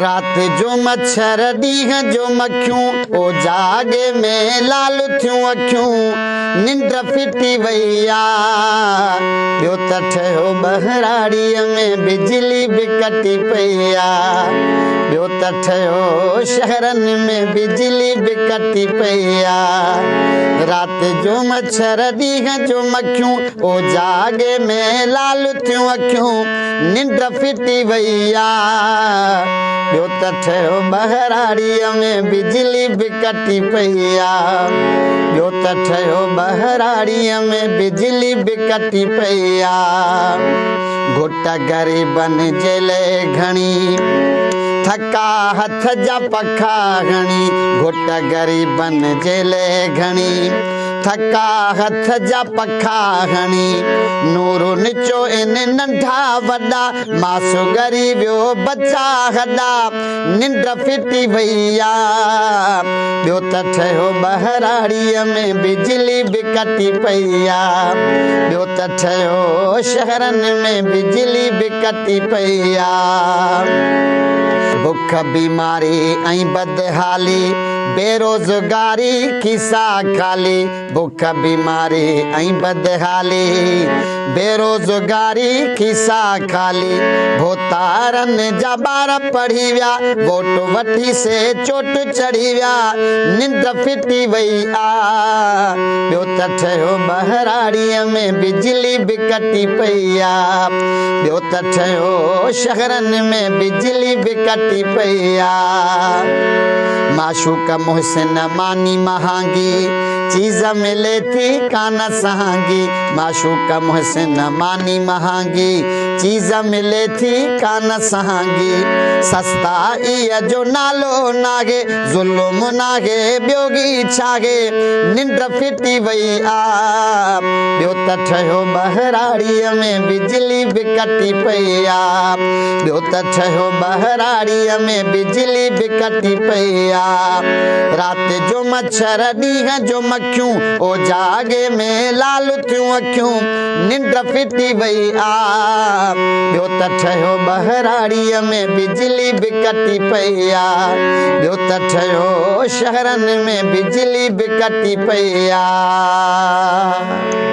रात जो मच्छर ॾींहं जो मक्खियूं ओ जागे में लाल थियूं अखियूं निंड फिटी वई आ। ॿियो त ठहियो ॿहराड़ीअ में बिजली बि कटी पई आ। ॿियो त ठहियो शहरनि में बिजली बि कटी पई आ। रात जो मच्छर ॾींहं जो मक्खियूं ओ जागे में लाल थियूं अखियूं निंड फिटी वई आ। ॿियो त ठहियो ॿहराड़ीअ में बिजली बि कटी पई आ। ॿियो त ठहियो ॿहराड़ीअ में बिजली बि कटी पई आ। घुट ग़रीबनि जे लाइ घणी थका हथ जा पखा हणी। घुट ग़रीबनि जे लाइ घणी थका हथ जा पखा हणी। नूरु निचो इन नंढा वॾा मासू ॻरी वियो बचा हॾा निंड फिटी वई आ। ॿियो त ठहियो ॿहराड़ीअ में बिजली बि कटी पई आ। ॿियो त ठहियो शहरनि में बिजली बि कटी पई आ। बुख बीमारी ऐं बदहाली बेरोज़गारी खिसा खाली। बुख बीमारी ऐं बदहाली बेरोज़गारी खिसा खाली। भोतारनि जा ॿार पढ़ी विया वोट वठी से चोट चढ़ी विया निंड फिटी वई आ। ॿियो त ठहियो ॿहराड़ीअ में बिजली बि कटी पई आ। ॿियो त ठहियो शहरनि में बिजली बि कटी पई आ। माशूक मुहसिन मानी महांगी चीज़ मिले थी कान सहांगी। माशूक मुहसिन मानी महांगी चीज़ मिले थी कान सहांगी। सस्ता इह जो नालो नागे ज़ुल्म नागे ॿियोगी छागे निंड फिटी वई आ। ॿियो त ठहियो ॿहराड़ीअ में बिजली बि कटी पई आ। ॿियो त ठहियो ॿहराड़ीअ में बिजली बि कटी पई आ। रात जो मच्छर ॾींहं जो मक्खियूं ओ जागे में लाल थियूं अखियूं निंड फिटी वई आ। ॿियो त ठहियो ॿहराड़ीअ में बिजली बि कटी पई आ। ॿियो त ठहियो शहरनि में बिजली बि कटी पई आ।